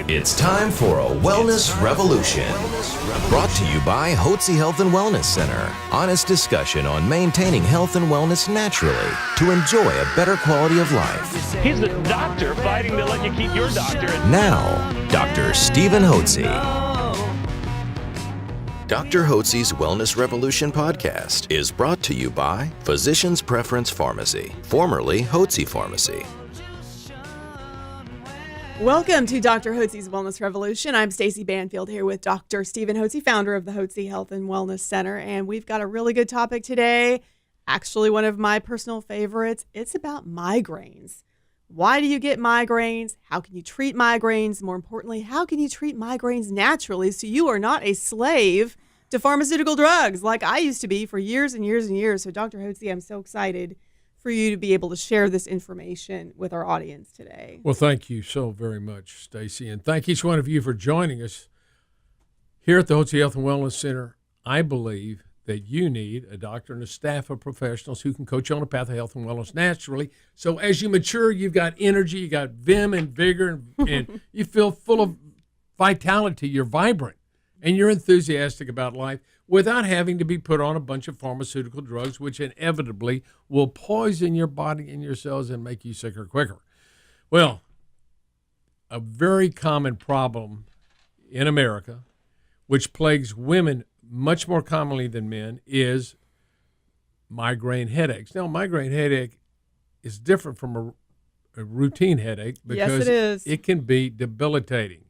It's time for a wellness revolution. Brought to you by Hotze Health and Wellness Center. Honest discussion on maintaining health and wellness naturally to enjoy a better quality of life. He's the doctor fighting to let you keep your doctor. Now, Dr. Stephen Hotze. Dr. Hotze's Wellness Revolution podcast is brought to you by Physician's Preference Pharmacy, formerly Hotze Pharmacy. Welcome to Dr. Hotze's Wellness Revolution. I'm Stacey Banfield here with Dr. Stephen Hotze, founder of the Hotze Health and Wellness Center, and we've got a really good topic today. Actually, one of my personal favorites. It's about migraines. Why do you get migraines? How can you treat migraines? More importantly, how can you treat migraines naturally so you are not a slave to pharmaceutical drugs like I used to be for years and years and years? So, Dr. Hotze, I'm so excited for you to be able to share this information with our audience today. Well, thank you so very much, Stacey, and thank each one of you for joining us here at the Hotze Health and Wellness Center. I believe that you need a doctor and a staff of professionals who can coach you on a path of health and wellness naturally. So as you mature, you've got energy, you got vim and vigor, and you feel full of vitality. You're vibrant, and you're enthusiastic about life without having to be put on a bunch of pharmaceutical drugs, which inevitably will poison your body and your cells and make you sicker quicker. Well, a very common problem in America, which plagues women much more commonly than men, is migraine headaches. Now, migraine headache is different from a routine headache because yes, it is. It can be debilitating.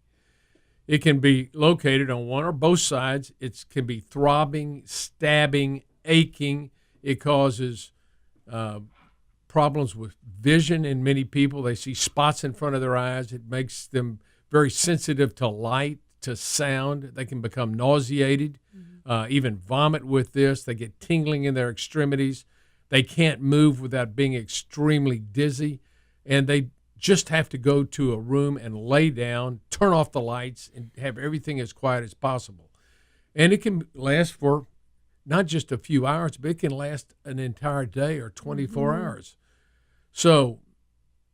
It can be located on one or both sides. It can be throbbing, stabbing, aching. It causes problems with vision in many people. They see spots in front of their eyes. It makes them very sensitive to light, to sound. They can become nauseated, even vomit with this. They get tingling in their extremities. They can't move without being extremely dizzy, and they just have to go to a room and lay down, turn off the lights, and have everything as quiet as possible. And it can last for not just a few hours, but it can last an entire day or 24 hours. So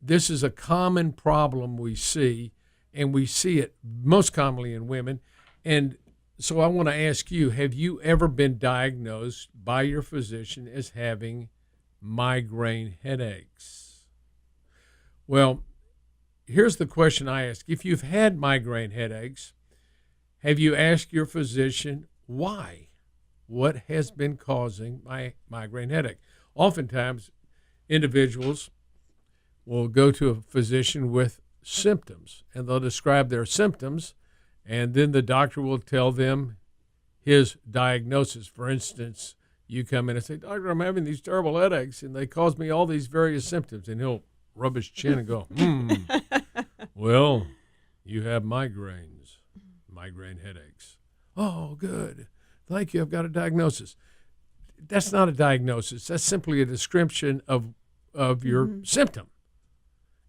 this is a common problem we see, and we see it most commonly in women. And so I want to ask you, have you ever been diagnosed by your physician as having migraine headaches? Well, here's the question I ask. If you've had migraine headaches, have you asked your physician why? What has been causing my migraine headache? Oftentimes, individuals will go to a physician with symptoms, and they'll describe their symptoms, and then the doctor will tell them his diagnosis. For instance, you come in and say, "Doctor, I'm having these terrible headaches, and they cause me all these various symptoms," and he'll rub his chin and go, well, you have migraine headaches. Oh, good. Thank you. I've got a diagnosis. That's not a diagnosis. That's simply a description of your symptom.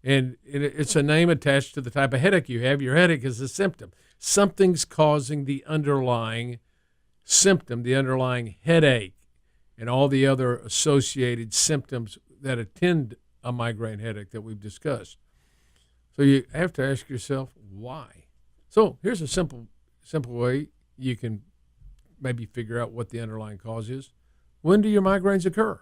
And it's a name attached to the type of headache you have. Your headache is a symptom. Something's causing the underlying symptom, the underlying headache, and all the other associated symptoms that attend a migraine headache that we've discussed. So you have to ask yourself, why? So here's a simple way you can maybe figure out what the underlying cause is. When do your migraines occur?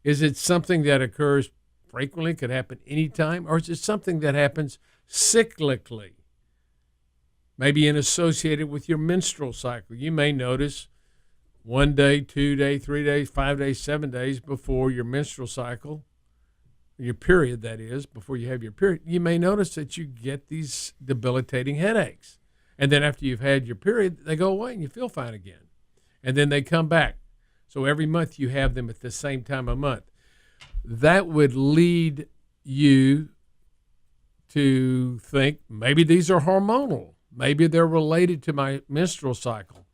Is it something that occurs frequently, could happen anytime, or is it something that happens cyclically? Maybe associated with your menstrual cycle. You may notice 1 day, 2 days, 3 days, 5 days, 7 days before your menstrual cycle, your period, that is, before you have your period, you may notice that you get these debilitating headaches. And then after you've had your period, they go away and you feel fine again. And then they come back. So every month you have them at the same time of month. That would lead you to think maybe these are hormonal. Maybe they're related to my menstrual cycle.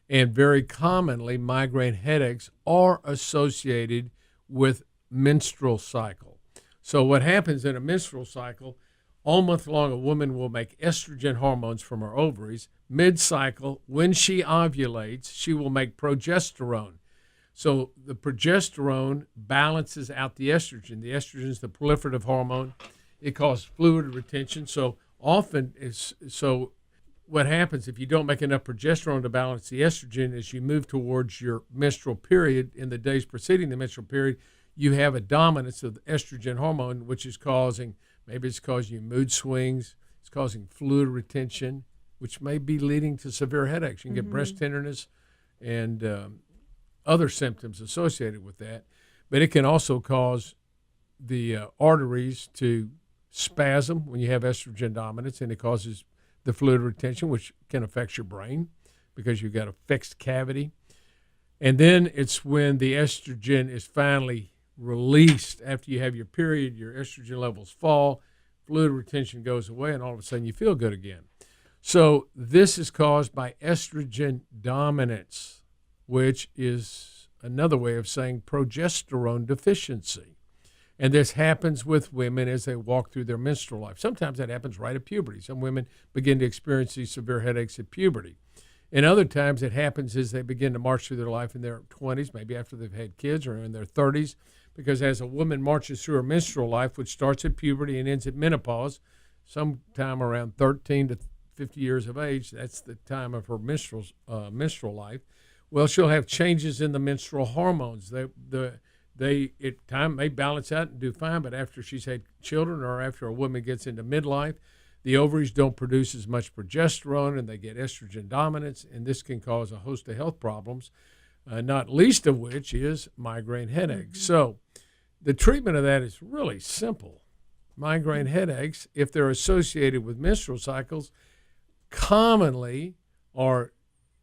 And very commonly, migraine headaches are associated with menstrual cycle. So what happens in a menstrual cycle, all month long, a woman will make estrogen hormones from her ovaries. Mid-cycle, when she ovulates, she will make progesterone. So the progesterone balances out the estrogen. The estrogen is the proliferative hormone. It causes fluid retention. So often is so. What happens if you don't make enough progesterone to balance the estrogen as you move towards your menstrual period in the days preceding the menstrual period, you have a dominance of the estrogen hormone, which is causing, maybe it's causing you mood swings, it's causing fluid retention, which may be leading to severe headaches. You can get breast tenderness and other symptoms associated with that. But it can also cause the arteries to spasm when you have estrogen dominance, and it causes the fluid retention, which can affect your brain because you've got a fixed cavity. And then it's when the estrogen is finally released after you have your period, your estrogen levels fall, fluid retention goes away, and all of a sudden you feel good again. So this is caused by estrogen dominance, which is another way of saying progesterone deficiency. And this happens with women as they walk through their menstrual life. Sometimes that happens right at puberty. Some women begin to experience these severe headaches at puberty. And other times it happens as they begin to march through their life in their 20s, maybe after they've had kids, or in their 30s. Because as a woman marches through her menstrual life, which starts at puberty and ends at menopause, sometime around 13 to 50 years of age, that's the time of her menstrual life, well, she'll have changes in the menstrual hormones. They at time may balance out and do fine, but after she's had children or after a woman gets into midlife, the ovaries don't produce as much progesterone and they get estrogen dominance, and this can cause a host of health problems, not least of which is migraine headaches. So the treatment of that is really simple. Migraine headaches, if they're associated with menstrual cycles, commonly are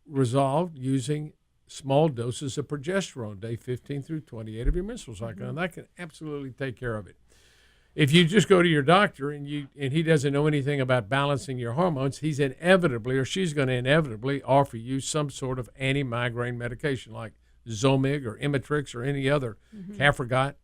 resolved using small doses of progesterone, day 15 through 28 of your menstrual cycle, and that can absolutely take care of it. If you just go to your doctor and he doesn't know anything about balancing your hormones, he's inevitably, or she's going to inevitably offer you some sort of anti-migraine medication like Zomig or Imatrix or any other, Cafragot.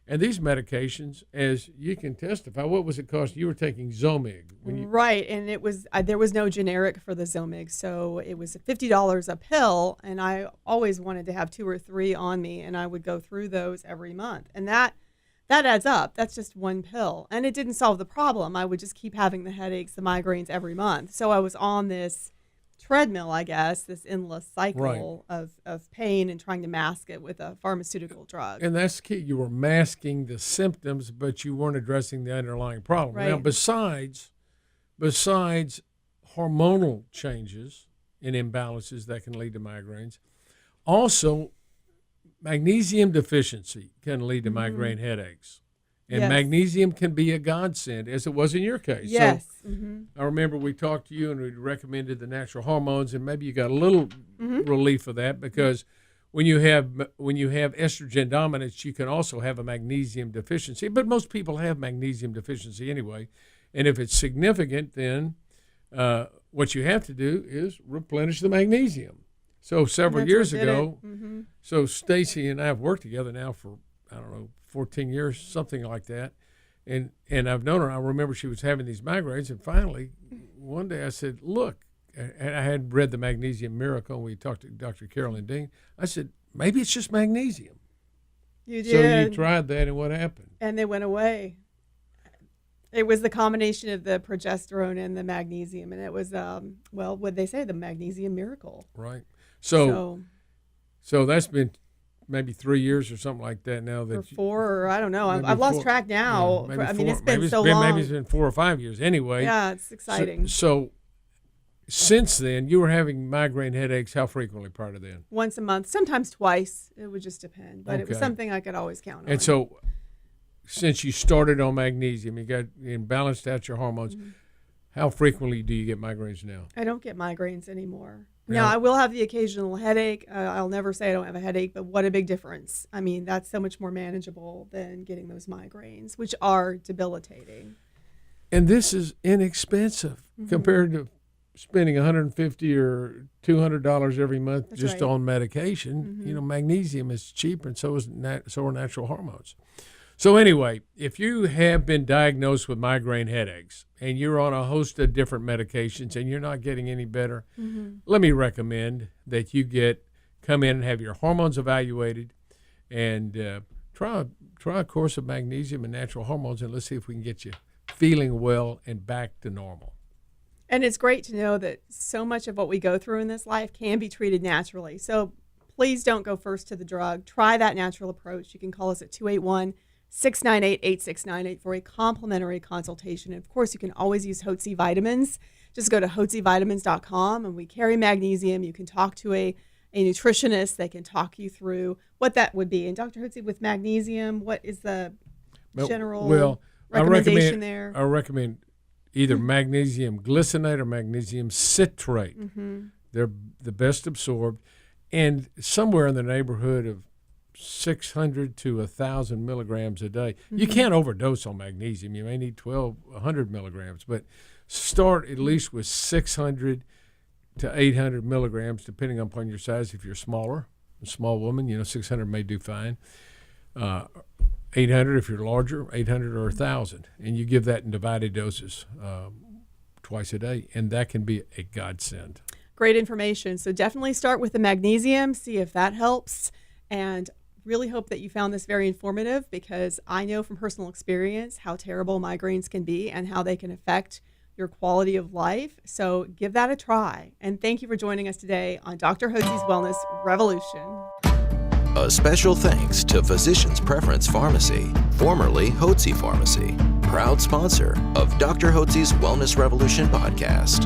And these medications, as you can testify, what was it cost? You were taking Zomig. Right, and it was there was no generic for the Zomig, so it was $50 a pill, and I always wanted to have 2 or 3 on me, and I would go through those every month. And that adds up. That's just one pill, and it didn't solve the problem. I would just keep having the headaches, the migraines every month. So I was on this treadmill, I guess, this endless cycle of pain and trying to mask it with a pharmaceutical drug. And that's key. You were masking the symptoms, but you weren't addressing the underlying problem. Right. Now, besides hormonal changes and imbalances that can lead to migraines, also magnesium deficiency can lead to migraine headaches. And magnesium can be a godsend, as it was in your case. Yes. So I remember we talked to you and we recommended the natural hormones, and maybe you got a little relief of that because when you have estrogen dominance, you can also have a magnesium deficiency. But most people have magnesium deficiency anyway. And if it's significant, then what you have to do is replenish the magnesium. So several years ago, so Stacy and I have worked together now for, 14 years, something like that. And I've known her. I remember she was having these migraines, and finally, one day I said, look, and I had read the Magnesium Miracle, and we talked to Dr. Carolyn Dean. I said, maybe it's just magnesium. You did. So you tried that, and what happened? And they went away. It was the combination of the progesterone and the magnesium, and it was, what'd they say? The Magnesium Miracle. Right. So that's been maybe 3 years or something like that now. Or 4, or I don't know. I've lost track now. Yeah, It's been so long. Maybe it's been 4 or 5 years. Anyway. Yeah, it's exciting. So since then, you were having migraine headaches how frequently prior to then? Once a month, sometimes twice. It would just depend. But it was something I could always count on. And so since you started on magnesium, you balanced out your hormones, how frequently do you get migraines now? I don't get migraines anymore. Now, I will have the occasional headache. I'll never say I don't have a headache, but what a big difference. I mean, that's so much more manageable than getting those migraines, which are debilitating. And this is inexpensive compared to spending $150 or $200 every month on medication. Magnesium is cheaper, and so are natural hormones. So anyway, if you have been diagnosed with migraine headaches and you're on a host of different medications and you're not getting any better, let me recommend that you come in and have your hormones evaluated and try a course of magnesium and natural hormones, and let's see if we can get you feeling well and back to normal. And it's great to know that so much of what we go through in this life can be treated naturally. So please don't go first to the drug. Try that natural approach. You can call us at 281-698-8698 for a complimentary consultation. And of course, you can always use Hotze vitamins. Just go to hotzevitamins.com, and we carry magnesium. You can talk to a nutritionist. They can talk you through what that would be. And Dr. Hotze, with magnesium, what is the general recommendation there? I recommend either magnesium glycinate or magnesium citrate. They're the best absorbed, and somewhere in the neighborhood of 600 to 1,000 milligrams a day. You can't overdose on magnesium. You may need 1,200 milligrams, but start at least with 600 to 800 milligrams, depending upon your size. If you're smaller, a small woman, 600 may do fine. 800 if you're larger, 800 or 1,000. And you give that in divided doses twice a day, and that can be a godsend. Great information. So definitely start with the magnesium, see if that helps, and really hope that you found this very informative, because I know from personal experience how terrible migraines can be and how they can affect your quality of life. So give that a try. And thank you for joining us today on Dr. Hotze's Wellness Revolution. A special thanks to Physicians Preference Pharmacy, formerly Hotze Pharmacy, proud sponsor of Dr. Hotze's Wellness Revolution podcast.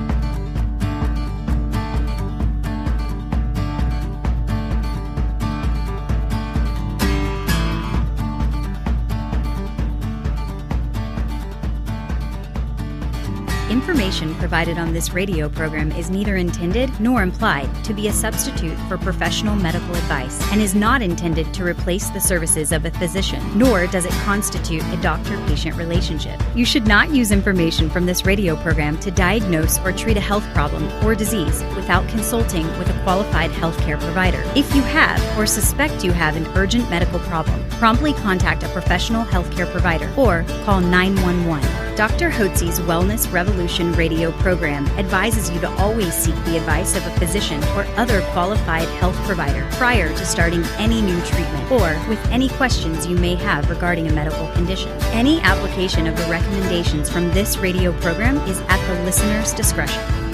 Information provided on this radio program is neither intended nor implied to be a substitute for professional medical advice and is not intended to replace the services of a physician, nor does it constitute a doctor-patient relationship. You should not use information from this radio program to diagnose or treat a health problem or disease without consulting with a qualified healthcare provider. If you have or suspect you have an urgent medical problem, promptly contact a professional healthcare provider or call 911. Dr. Hotze's Wellness Revolution radio program advises you to always seek the advice of a physician or other qualified health provider prior to starting any new treatment or with any questions you may have regarding a medical condition. Any application of the recommendations from this radio program is at the listener's discretion.